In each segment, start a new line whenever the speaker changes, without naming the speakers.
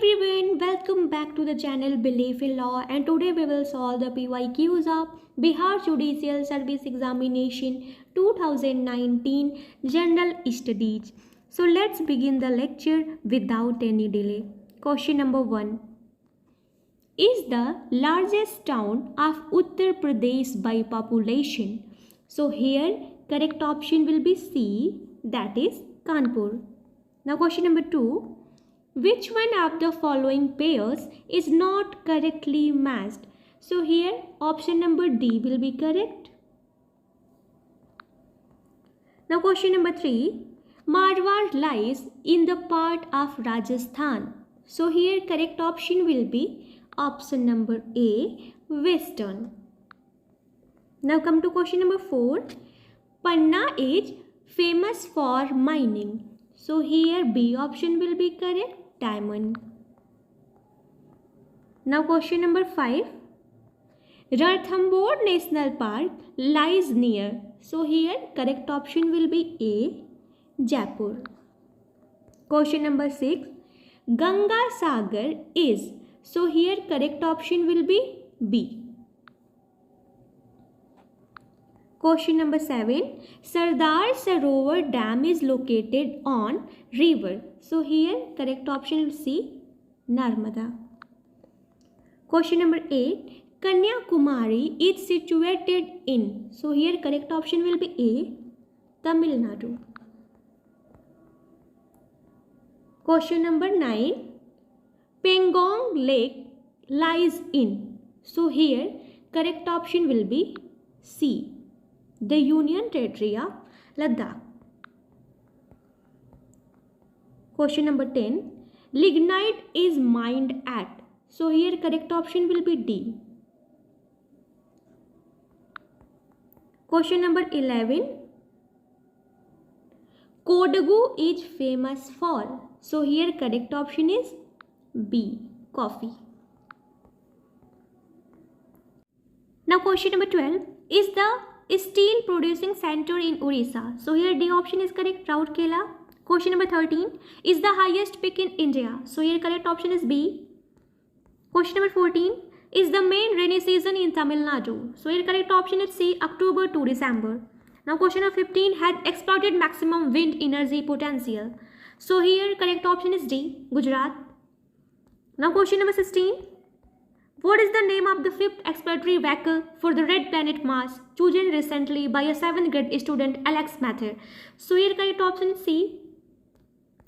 everyone, welcome back to the channel Belief in Law, and today we will solve the PYQs of Bihar Judicial Service Examination 2019 General Studies. So let's begin the lecture without any delay. Question number 1 is the largest town of Uttar Pradesh by population. So here correct option will be C, that is Kanpur. Now question number 2, which one of the following pairs is not correctly matched? So here option number D will be correct. Now question number 3, Marwar lies in the part of Rajasthan. So here correct option will be option number A, western. Now come to question number 4, Panna is famous for mining. So here B option will be correct, diamond. Now question number 5, Ranthambore National Park lies near. So here correct option will be A, Jaipur. Question number 6, Ganga Sagar is. So here correct option will be B. Question number 7, Sardar Sarovar Dam is located on river. So here correct option is C, Narmada. Question number 8, Kanyakumari is situated in. So here correct option will be A, Tamil Nadu. Question number 9, Pangong Lake lies in. So here correct option will be C, the Union Territory of Ladakh. Question number 10, lignite is mined at. So here correct option will be D. Question number 11, Kodagu is famous for. So here correct option is B, coffee. Now question number 12, is the steel producing center in Orissa. So here D option is correct, Rourkela. Question number 13, is the highest peak in India. So here correct option is B. Question number 14, is the main rainy season in Tamil Nadu. So here correct option is C, October to December. Now question number 15, had exploited maximum wind energy potential. So here correct option is D, Gujarat. Now question number 16, what is the name of the fifth exploratory vehicle for the Red Planet Mars chosen recently by a 7th grade student, Alex Mather? So here correct option is C.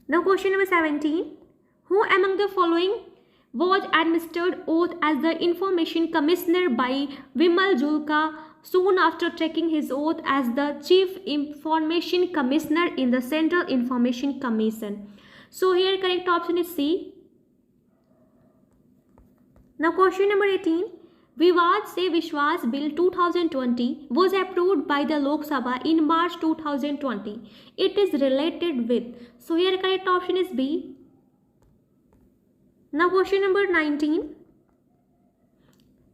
Now question number 17, who among the following was administered oath as the Information Commissioner by Vimal Julka soon after taking his oath as the Chief Information Commissioner in the Central Information Commission? So here correct option is C. Now question number 18, Vivad Se Vishwas Bill 2020 was approved by the Lok Sabha in March 2020. It is related with. So here correct option is B. Now question number 19,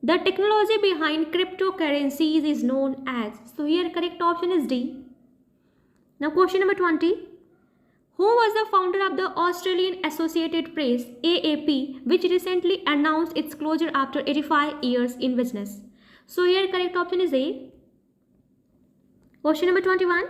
the technology behind cryptocurrencies is known as. So here correct option is D. Now question number 20, who was the founder of the Australian Associated Press, AAP, which recently announced its closure after 85 years in business? So here correct option is A. Question number 21,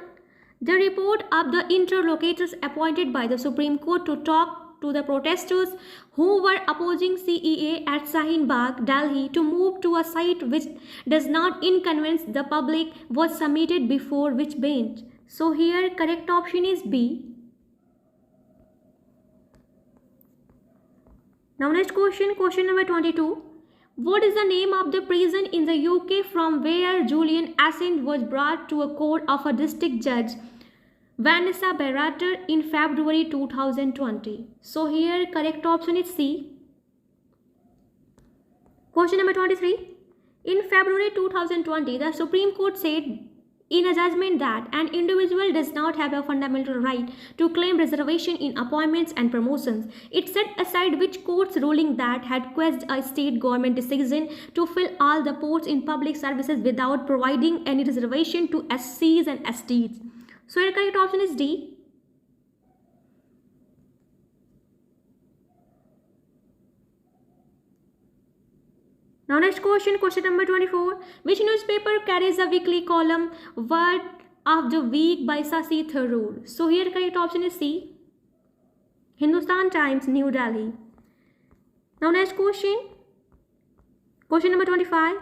the report of the interlocutors appointed by the Supreme Court to talk to the protesters who were opposing CEA at Shaheen Bagh, Delhi, to move to a site which does not inconvenience the public was submitted before which bench? So here correct option is B. Now next question, question number 22. What is the name of the prison in the UK from where Julian Assange was brought to a court of a district judge, Vanessa Barater, in February 2020? So here correct option is C. Question number 23. In February 2020, the Supreme Court said in a judgment that an individual does not have a fundamental right to claim reservation in appointments and promotions. It set aside which court's ruling that had quashed a state government decision to fill all the posts in public services without providing any reservation to SCs and STs. So the correct option is D. Now next question, question number 24. Which newspaper carries a weekly column Word of the Week by Sasi Tharoor? So here correct option is C. Hindustan Times, New Delhi. Now next question. Question number 25.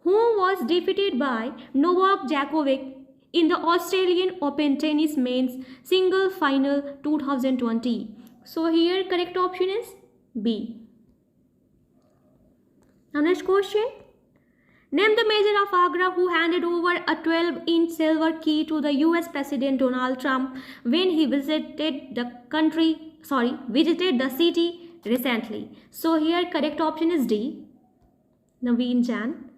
Who was defeated by Novak Djokovic in the Australian Open Tennis Men's Single Final 2020? So here correct option is B. Now next question. Name the mayor of Agra who handed over a 12-inch silver key to the US President Donald Trump when he visited the city recently. So here correct option is D. Naveen Jain.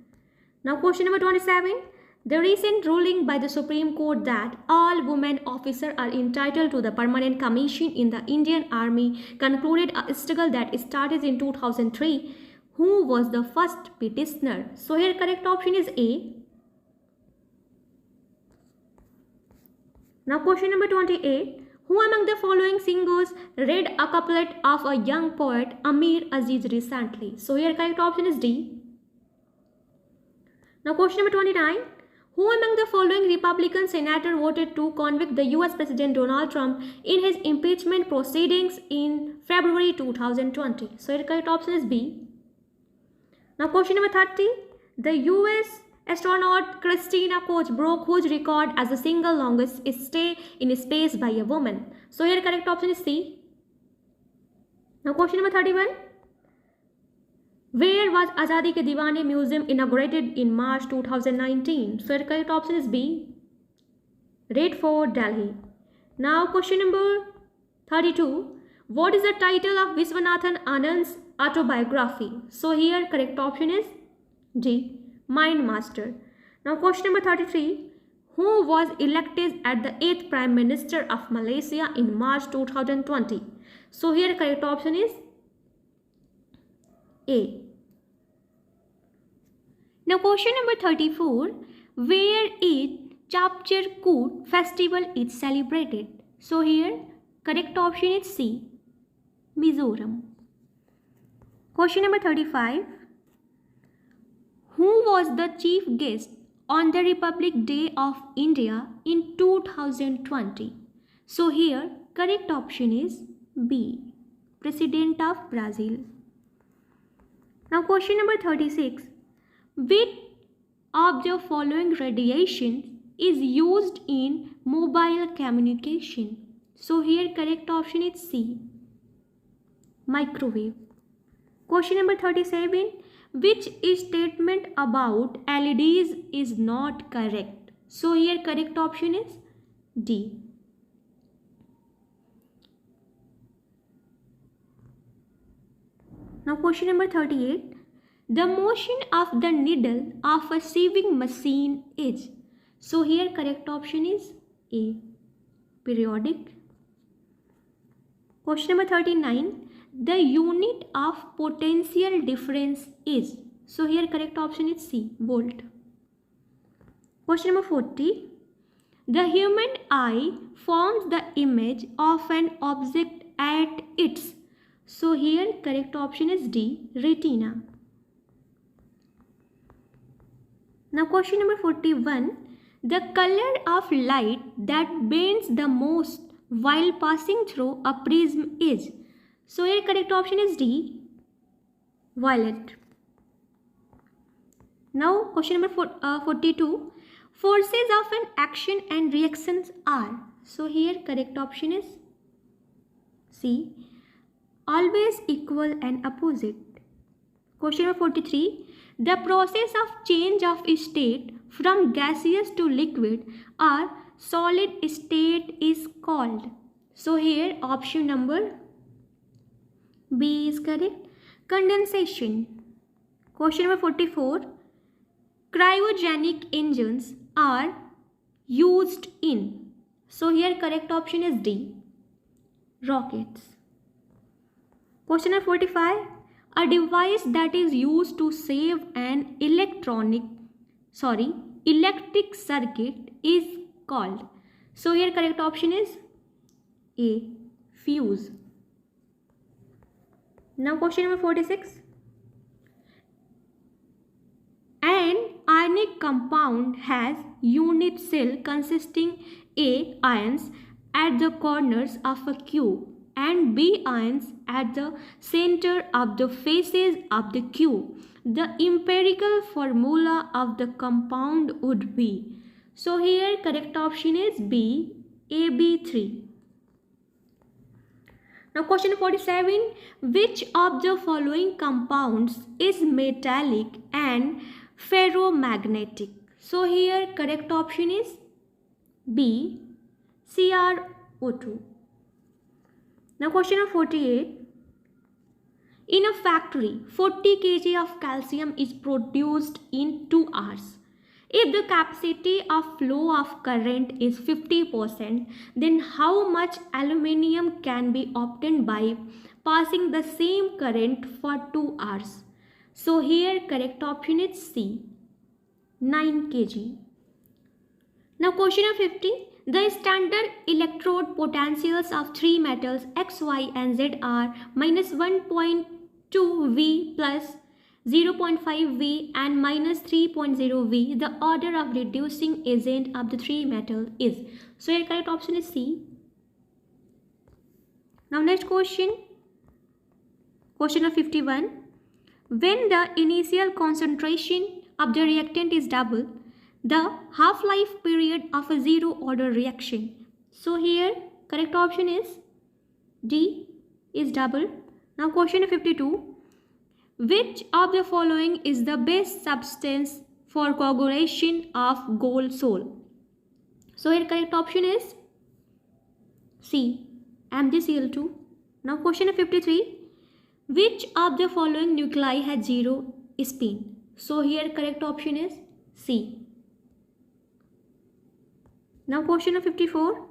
Now question number 27. The recent ruling by the Supreme Court that all women officers are entitled to the permanent commission in the Indian Army concluded a struggle that started in 2003. Who was the first petitioner? So here correct option is A. Now question number 28. Who among the following singers read a couplet of a young poet Amir Aziz recently? So here correct option is D. Now question number 29. Who among the following Republican senator voted to convict the US President Donald Trump in his impeachment proceedings in February 2020? So here correct option is B. Now question number 30. The US astronaut Christina Koch broke whose record as the single longest stay in space by a woman? So here correct option is C. Now question number 31. Where was Azadi Ke Deewane Museum inaugurated in March 2019? So the correct option is B. Red Fort, Delhi. Now question number 32. What is the title of Viswanathan Anand's autobiography? So here correct option is D. Mind Master. Now question number 33. Who was elected as the 8th Prime Minister of Malaysia in March 2020? So here correct option is A. Now question number 34. Where is Chapchir Koot festival is celebrated? So here correct option is C. Mizoram. Question number 35. Who was the chief guest on the Republic Day of India in 2020? So here correct option is B. President of Brazil. Now question number 36. Which of the following radiation is used in mobile communication? So here correct option is C. Microwave. Question number 37. Which statement about LEDs is not correct? So here correct option is D. Now question number 38. The motion of the needle of a sewing machine is. So here correct option is A. Periodic. Question number 39. The unit of potential difference is. So here correct option is C. Volt. Question number 40. The human eye forms the image of an object at its. So here correct option is D. Retina. Now question number 41. The color of light that bends the most while passing through a prism is. So here correct option is D. Violet. Now question number 42. Forces of an action and reactions are. So here correct option is C. Always equal and opposite. Question number 43. The process of change of state from gaseous to liquid or solid state is called. So here option number B is correct. Condensation. Question number 44. Cryogenic engines are used in. So here correct option is D. Rockets. Question number 45. A device that is used to save an electric circuit is called. So here correct option is A. Fuse. Now question number 46. compound has unit cell consisting A ions at the corners of a cube and B ions at the center of the faces of the cube, the empirical formula of the compound would be. So here correct option is B, AB3. Now question 47, which of the following compounds is metallic and ferromagnetic? So here correct option is B, CrO2. Now question 48, in a factory 40 kg of calcium is produced in 2 hours. If the capacity of flow of current is 50%, then how much aluminium can be obtained by passing the same current for 2 hours? So here correct option is C, 9 kg. Now question 50. The standard electrode potentials of three metals X, Y and Z are minus 1.2 V plus 0.5 V and minus 3.0 V. The order of reducing agent of the three metals is. So your correct option is C. Now next question. Question of 51. When the initial concentration of the reactant is double, the half-life period of a zero order reaction. So here correct option is D, is double. Now question 52. Which of the following is the best substance for coagulation of gold sol? So here correct option is C, MgCl2. Now question 53. Which of the following nuclei has zero spin? So here correct option is C. Now question 54.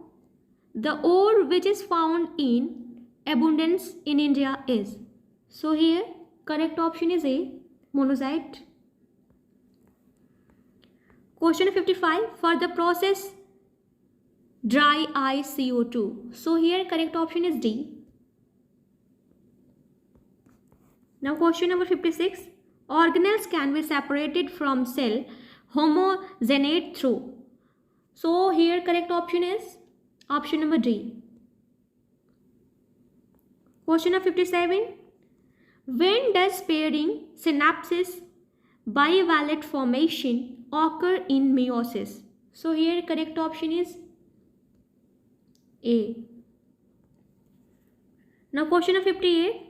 The ore which is found in abundance in India is. So here correct option is A, monazite. Question 55. For the process dry ice CO2. So here correct option is D. Now question number 56. Organelles can be separated from cell homogenate through. So here correct option is option number D. Question of 57. When does pairing, synapses, bivalent formation occur in meiosis? So here correct option is A. Now question of 58.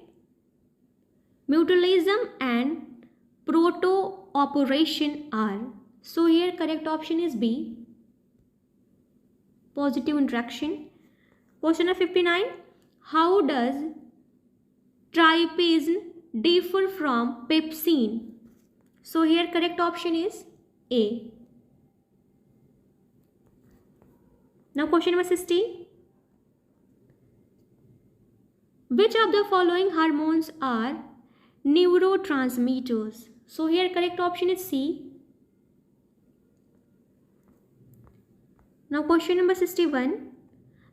Mutualism and proto-operation are. So here correct option is B, positive interaction. Question of 59. How does trypsin differ from pepsin? So here correct option is A. Now question number 60. Which of the following hormones are neurotransmitters? So here correct option is C. Now question number 61.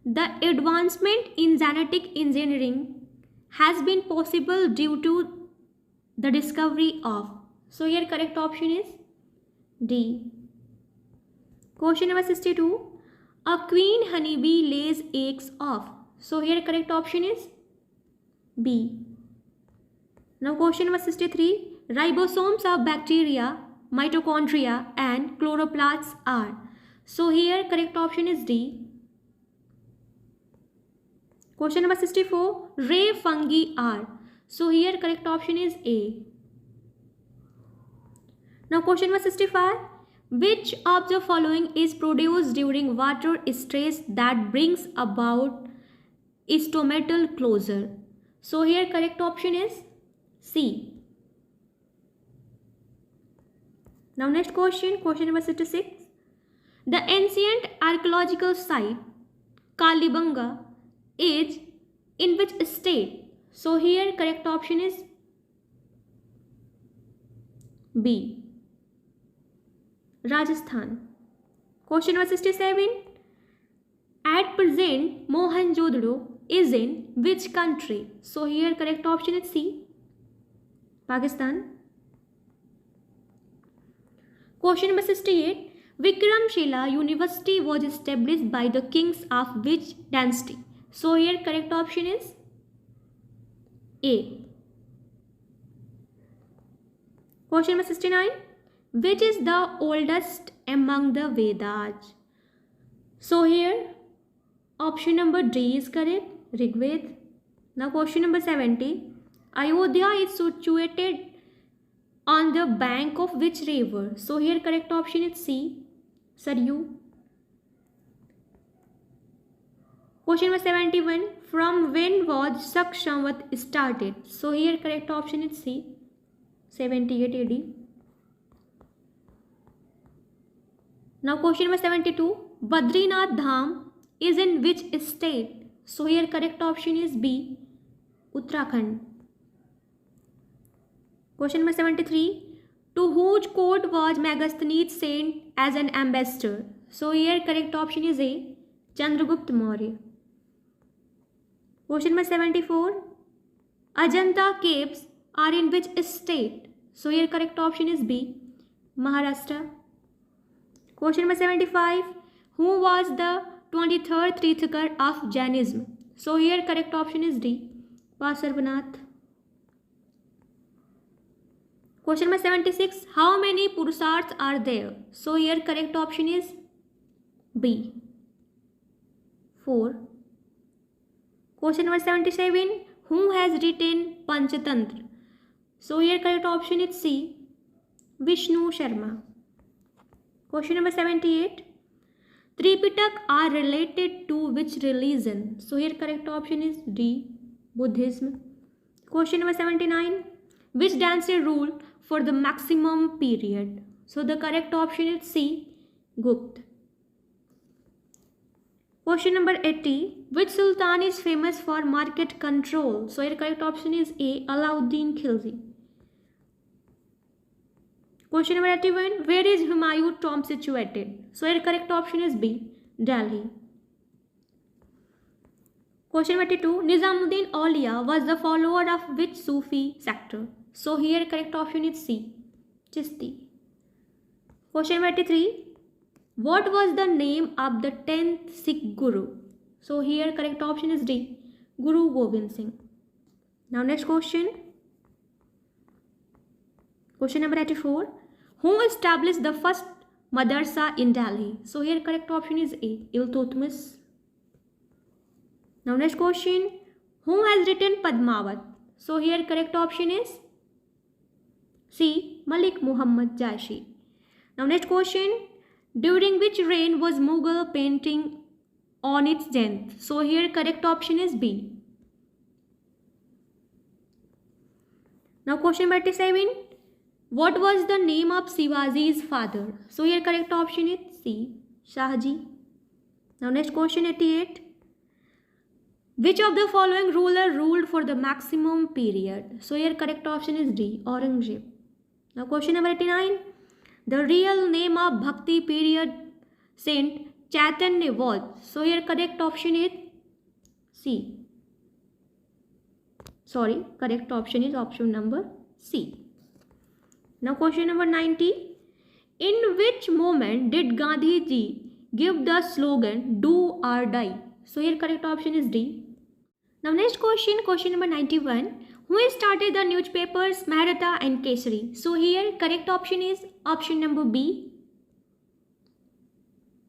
The advancement in genetic engineering has been possible due to the discovery of. So here correct option is D. Question number 62. A queen honeybee lays eggs of. So here correct option is B. Now question number 63. Ribosomes of bacteria, mitochondria and chloroplasts are. So here correct option is D. Question number 64. Ray fungi are. So here correct option is A. Now question number 65. Which of the following is produced during water stress that brings about stomatal closure? So here correct option is C. Now next question, question number 66. The ancient archaeological site Kalibanga is in which state? So here correct option is B, Rajasthan. Question number 67. At present Mohenjo-daro is in which country? So here correct option is C, Pakistan. Question number 68. Vikramshila University was established by the kings of which dynasty? So here correct option is A. Question number 69. Which is the oldest among the Vedas? So here option number D is correct, Rigved. Now question number 70. Ayodhya is situated on the bank of which river? So here correct option is C, Saryu. Question number 71. From when was Shak Samvat started? So here correct option is C, 78 AD. Now question number 72. Badrinath Dham is in which state? So here correct option is B, Uttarakhand. Question number 73. To whose court was Megasthenes sent as an ambassador? So here correct option is A, Chandragupta Maurya. Question number 74. Ajanta caves are in which state? So here correct option is B, Maharashtra. Question number 75. Who was the 23rd Tirthakar of Jainism? So here correct option is D, Vasarvanath. Question number 76. How many Purusharths are there? So here correct option is B, 4. Question number 77. Who has written Panchatantra? So here correct option is C, Vishnu Sharma. Question number 78. Tripitak are related to which religion? So here correct option is D, Buddhism. Question number 79. Which dynasty ruled for the maximum period? So the correct option is C, Gupta. Question number 80. Which sultan is famous for market control? So here correct option is A, Alauddin Khilji. Question number 81. Where is Humayun tomb situated? So here correct option is B, Delhi. Question number 82. Nizamuddin Aulia was the follower of which Sufi sector? So here correct option is C, Chishti. Question number 83. What was the name of the 10th Sikh Guru? So here correct option is D, Guru Gobind Singh. Now next question. Question number 84. Who established the first madrasa in Delhi? So here correct option is A, Iltutmish. Now next question. Who has written Padmavat? So here correct option is C, Malik Muhammad Jaishi. Now next question. During which reign was Mughal painting on its zenith? So here correct option is B. Now question number 87. What was the name of Shivaji's father? So here correct option is C, Shahji. Now next question 88. Which of the following ruler ruled for the maximum period? So here correct option is D, Aurangzeb. Now question number 89. The real name of Bhakti period Saint Chaitanya was? So here correct option is C. Correct option is option number C. Now question number 90. In which moment did Gandhi ji give the slogan do or die? So here correct option is D. Now next question number 91. Who started the newspapers Maratha and Kesari? So here correct option is option number B,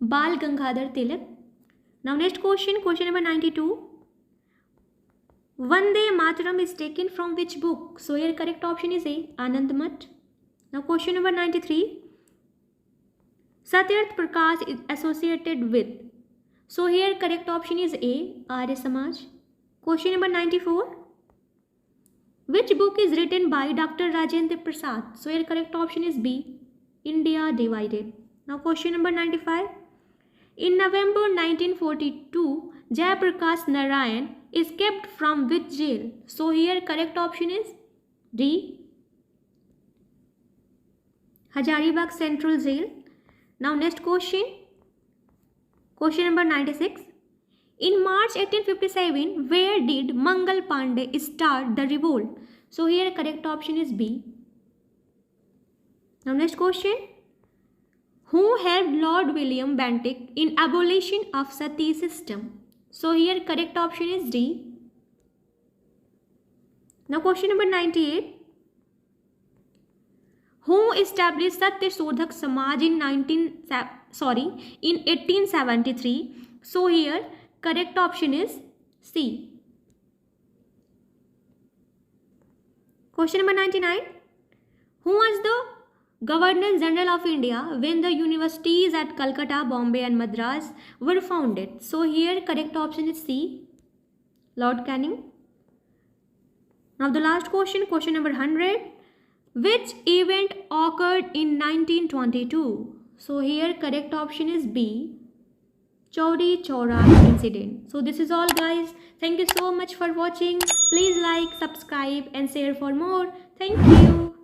Bal Gangadhar Tilak. Now next question number 92. Vande Mataram is taken from which book? So here correct option is A, Anand Math. Now question number 93. Satyarth Prakash is associated with? So here correct option is A, Arya Samaj. Question number 94. Which book is written by Dr. Rajendra Prasad? So here correct option is B, India Divided. Now question number 95. In November 1942, Jayaprakash Narayan escaped from which jail? So here correct option is D, Hazaribagh Central Jail. Now next question number 96. In March 1857, where did Mangal Pandey start the revolt? So here correct option is B. Now next question. Who helped Lord William Bentinck in abolition of sati system? So here correct option is D. Now question number 98. Who established Satya Sodhak Samaj in 1873? So here correct option is C. Question number 99. Who was the Governor General of India when the universities at Calcutta, Bombay and Madras were founded? So here correct option is C. Lord Canning. Now the last question, question number 100. Which event occurred in 1922? So here correct option is B. Chauri Chaura incident. So this is all guys. Thank you so much for watching. Please like, subscribe and share for more. Thank you.